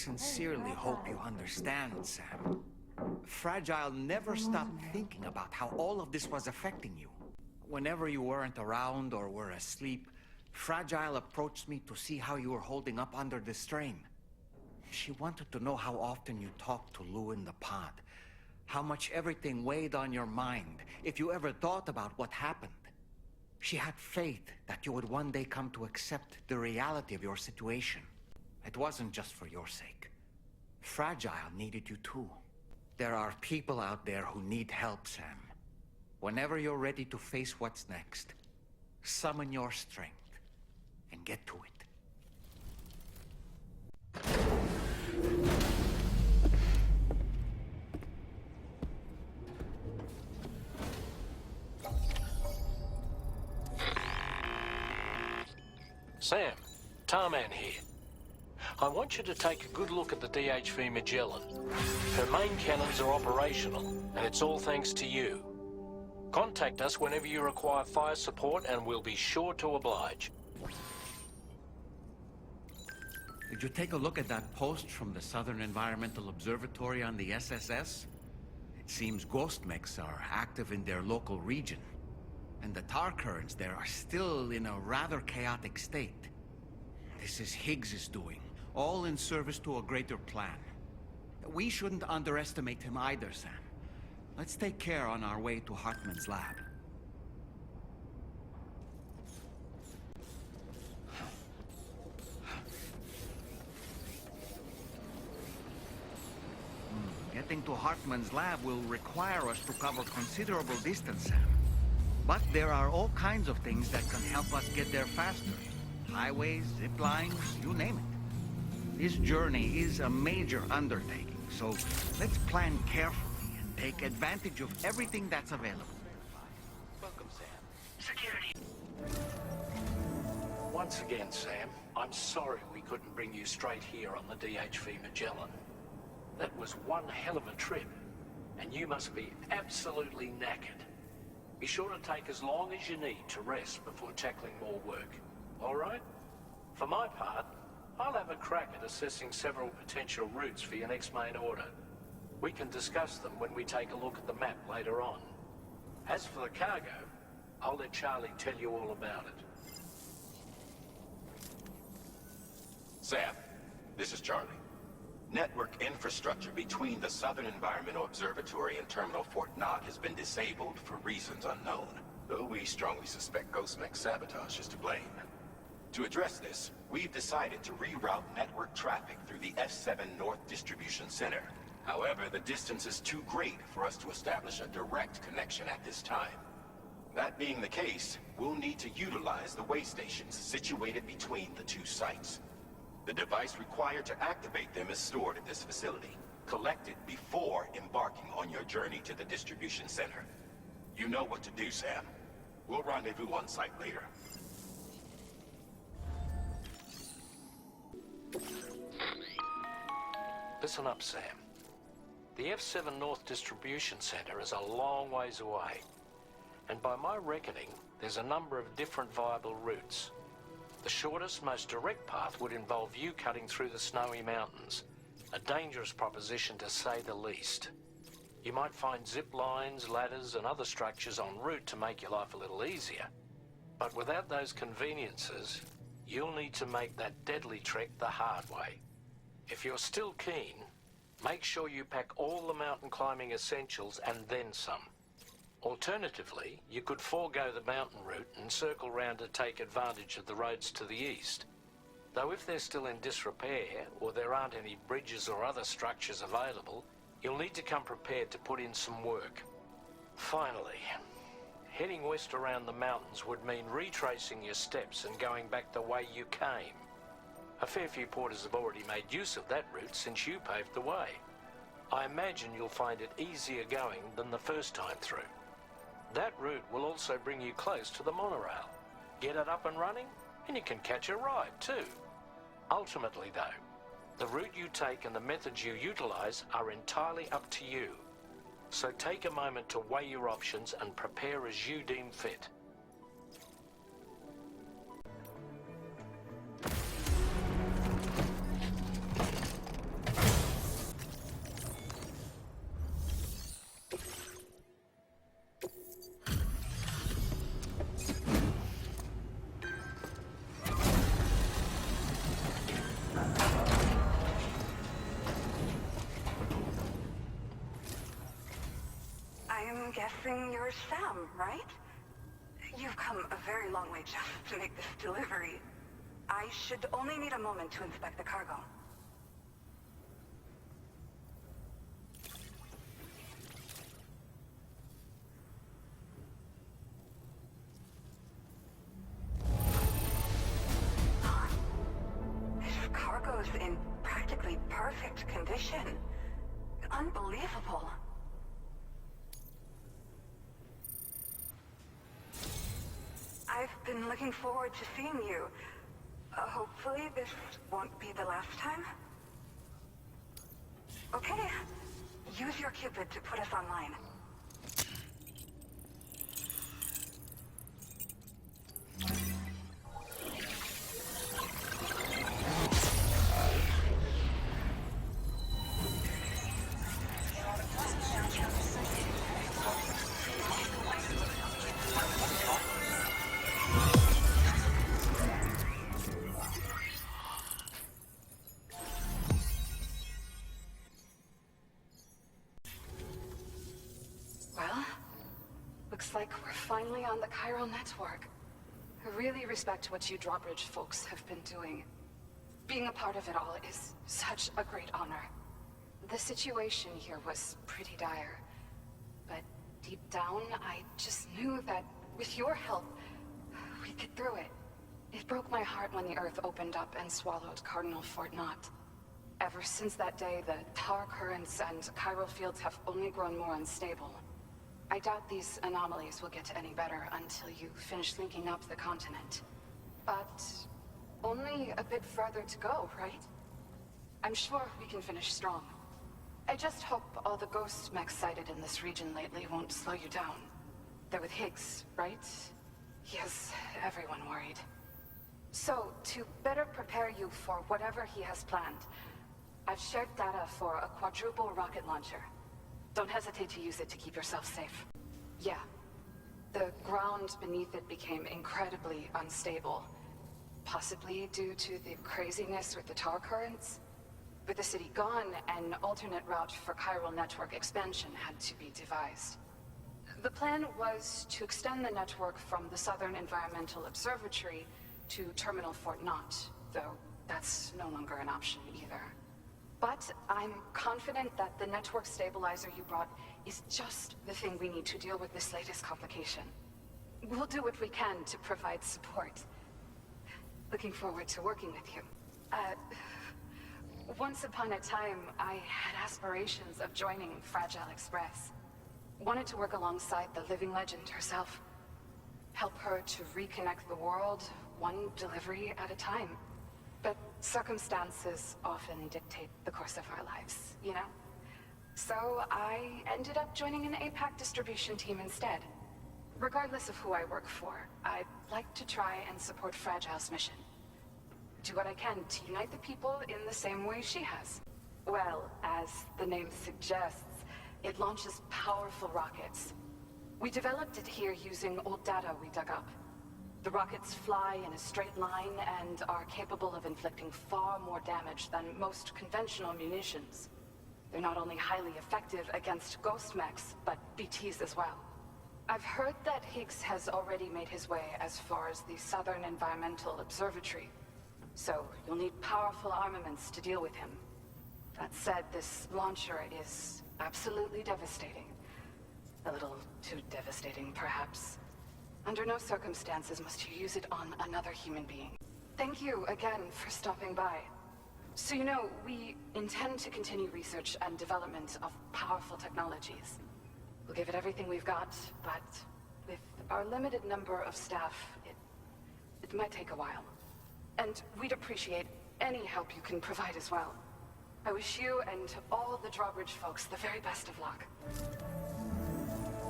sincerely hope you understand, Sam. Fragile never stopped thinking about how all of this was affecting you. Whenever you weren't around or were asleep, Fragile approached me to see how you were holding up under the strain. She wanted to know how often you talked to Lou in the pod, how much everything weighed on your mind, if you ever thought about what happened. She had faith that you would one day come to accept the reality of your situation. It wasn't just for your sake. Fragile needed you too. There are people out there who need help, Sam. Whenever you're ready to face what's next, summon your strength and get to it. Sam, Tarman here. I want you to take a good look at the DHV Magellan. Her main cannons are operational, and it's all thanks to you. Contact us whenever you require fire support, and we'll be sure to oblige. Did you take a look at that post from the Southern Environmental Observatory on the SSS? It seems ghost mechs are active in their local region, and the tar currents there are still in a rather chaotic state. This is Higgs's doing, all in service to a greater plan. We shouldn't underestimate him either, Sam. Let's take care on our way to Hartman's lab. Getting to Hartman's lab will require us to cover considerable distance, Sam. But there are all kinds of things that can help us get there faster. Highways, zip lines, you name it. This journey is a major undertaking, so let's plan carefully and take advantage of everything that's available. Welcome, Sam. Security. Once again, Sam, I'm sorry we couldn't bring you straight here on the DHV Magellan. That was one hell of a trip, and you must be absolutely knackered. Be sure to take as long as you need to rest before tackling more work. All right? For my part, I'll have a crack at assessing several potential routes for your next main order. We can discuss them when we take a look at the map later on. As for the cargo, I'll let Charlie tell you all about it. Sam, this is Charlie. Network infrastructure between the Southern Environmental Observatory and Terminal Fort Knott has been disabled for reasons unknown, though we strongly suspect Ghostmech sabotage is to blame. To address this, we've decided to reroute network traffic through the F7 North Distribution Center. However, the distance is too great for us to establish a direct connection at this time. That being the case, we'll need to utilize the way stations situated between the two sites. The device required to activate them is stored at this facility. Collect it before embarking on your journey to the distribution center. You know what to do, Sam. We'll rendezvous on site later. Listen up, Sam. The F7 North Distribution Center is a long ways away, and by my reckoning, there's a number of different viable routes. The shortest, most direct path would involve you cutting through the snowy mountains, a dangerous proposition to say the least. You might find zip lines, ladders, and other structures en route to make your life a little easier. But without those conveniences, you'll need to make that deadly trek the hard way. If you're still keen, make sure you pack all the mountain climbing essentials and then some. Alternatively, you could forego the mountain route and circle round to take advantage of the roads to the east. Though if they're still in disrepair, or there aren't any bridges or other structures available, you'll need to come prepared to put in some work. Finally, heading west around the mountains would mean retracing your steps and going back the way you came. A fair few porters have already made use of that route since you paved the way. I imagine you'll find it easier going than the first time through. That route will also bring you close to the monorail. Get it up and running, and you can catch a ride too. Ultimately though, the route you take and the methods you utilize are entirely up to you. So take a moment to weigh your options and prepare as you deem fit. I'm guessing you're Sam, right? You've come a very long way just to make this delivery. I should only need a moment to inspect the cargo. This cargo's in practically perfect condition. Unbelievable. I've been looking forward to seeing you. Hopefully this won't be the last time. Okay. Use your Cupid to put us online. Well, looks like we're finally on the chiral network. I really respect what you drawbridge folks have been doing. Being a part of it all is such a great honor. The situation here was pretty dire, but deep down, I just knew that with your help, we'd get through it. It broke my heart when the Earth opened up and swallowed Cardinal Fort Knott. Ever since that day, the tar currents and chiral fields have only grown more unstable. I doubt these anomalies will get any better until you finish linking up the continent. But only a bit further to go, right? I'm sure we can finish strong. I just hope all the ghost mechs sighted in this region lately won't slow you down. They're with Higgs, right? He has everyone worried. So, to better prepare you for whatever he has planned, I've shared data for a quadruple rocket launcher. Don't hesitate to use it to keep yourself safe. Yeah. The ground beneath it became incredibly unstable. Possibly due to the craziness with the tar currents. With the city gone, an alternate route for chiral network expansion had to be devised. The plan was to extend the network from the Southern Environmental Observatory to Terminal Fort Knott, though that's no longer an option either. But I'm confident that the network stabilizer you brought is just the thing we need to deal with this latest complication. We'll do what we can to provide support. Looking forward to working with you. Once upon a time, I had aspirations of joining Fragile Express. Wanted to work alongside the living legend herself. Help her to reconnect the world, one delivery at a time. But circumstances often dictate the course of our lives, you know? So I ended up joining an APAC distribution team instead. Regardless of who I work for, I'd like to try and support Fragile's mission. Do what I can to unite the people in the same way she has. Well, as the name suggests, it launches powerful rockets. We developed it here using old data we dug up. The rockets fly in a straight line and are capable of inflicting far more damage than most conventional munitions. They're not only highly effective against ghost mechs, but BTs as well. I've heard that Higgs has already made his way as far as the Southern Environmental Observatory, so you'll need powerful armaments to deal with him. That said, this launcher is absolutely devastating. A little too devastating, perhaps. Under no circumstances must you use it on another human being. Thank you again for stopping by. So you know, we intend to continue research and development of powerful technologies. We'll give it everything we've got, but with our limited number of staff, it might take a while. And we'd appreciate any help you can provide as well. I wish you and all the drawbridge folks the very best of luck.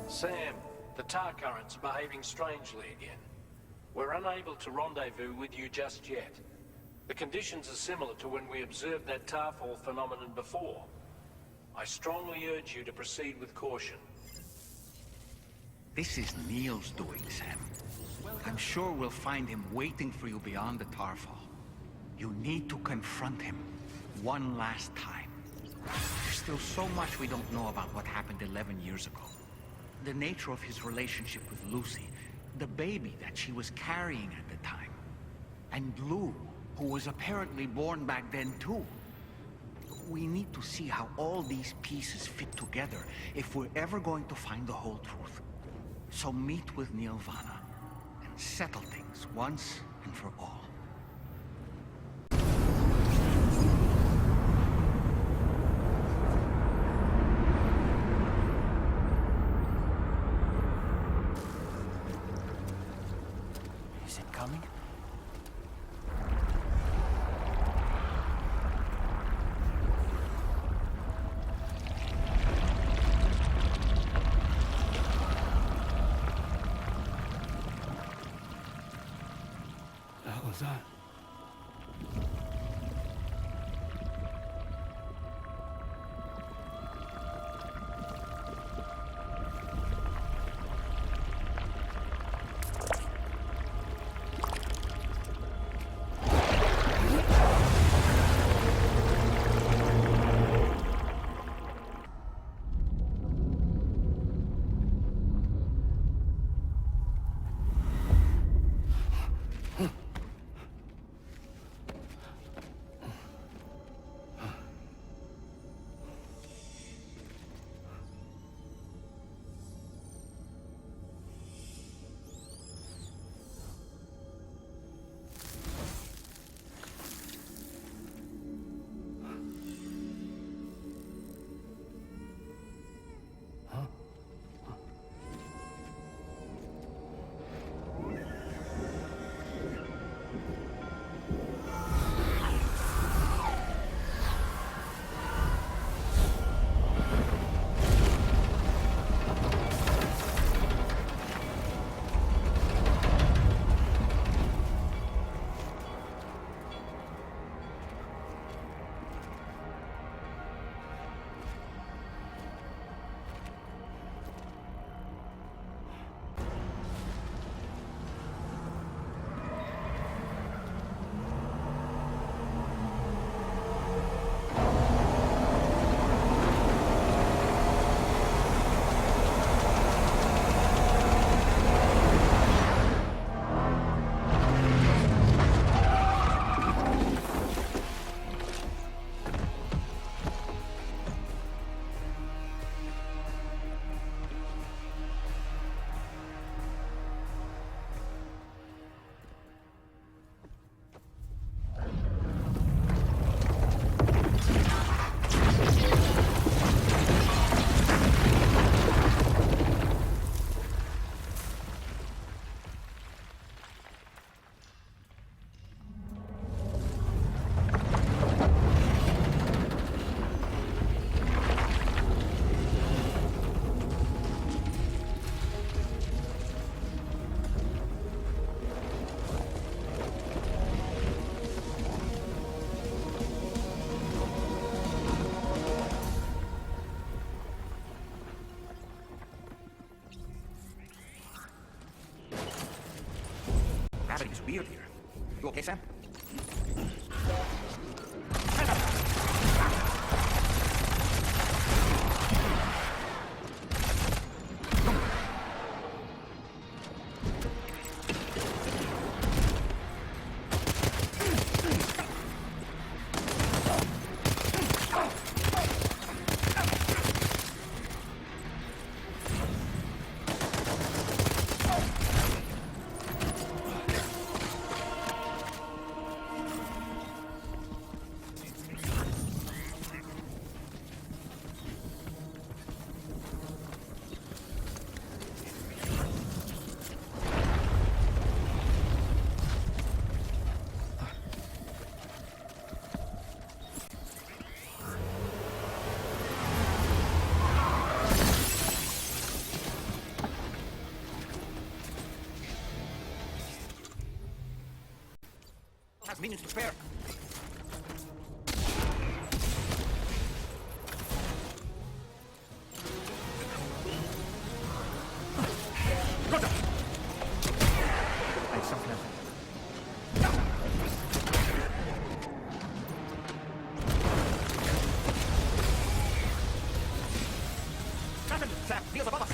Sam, the tar currents are behaving strangely again. We're unable to rendezvous with you just yet. The conditions are similar to when we observed that tarfall phenomenon before. I strongly urge you to proceed with caution. This is Neil's doing, Sam. I'm sure we'll find him waiting for you beyond the tarfall. You need to confront him one last time. There's still so much we don't know about what happened 11 years ago. The nature of his relationship with Lucy, the baby that she was carrying at the time, and Lou, who was apparently born back then too. We need to see how all these pieces fit together if we're ever going to find the whole truth. So meet with Nirvana and settle things once and for all. Is it coming? The hell was that? Gravity's weird here. You okay, Sam? Has minions to spare. Hey, something else. Sam, heels above us.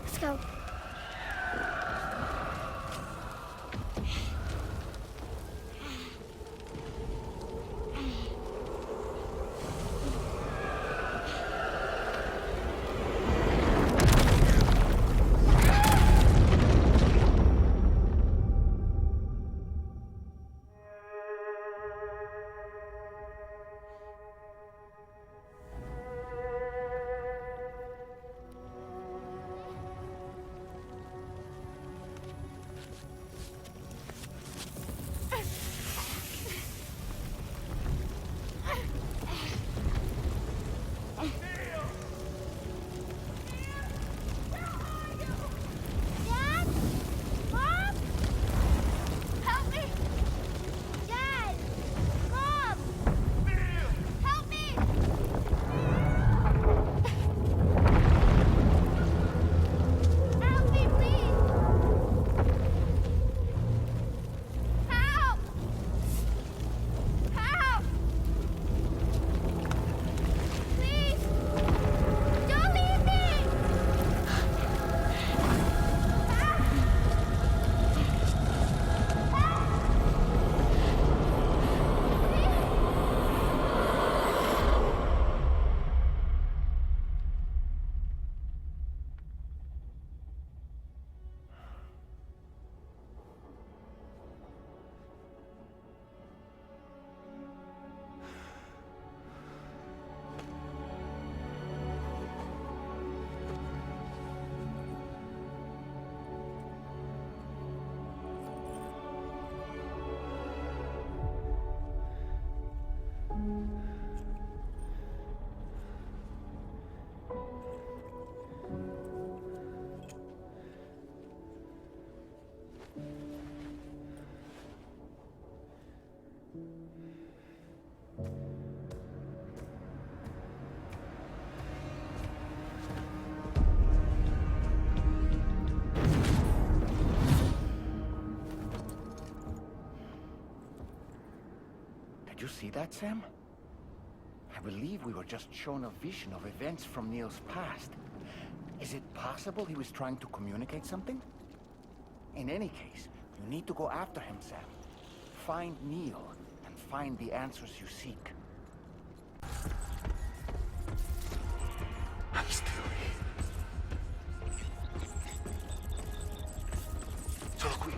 Let's go. Dad? Mom? Help me! Dad! Mom! Help me! Help me, please! Help! Help! Please! Don't leave me! Did you see that, Sam? I believe we were just shown a vision of events from Neil's past. Is it possible he was trying to communicate something? In any case, you need to go after him, Sam. Find Neil, and find the answers you seek. I'm still here. Sono qui.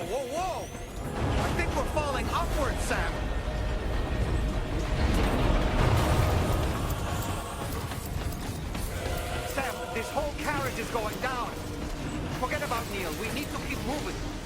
whoa, whoa! I think we're falling upwards, Sam. Sam, this whole carriage is going down. Forget about Neil. We need to keep moving.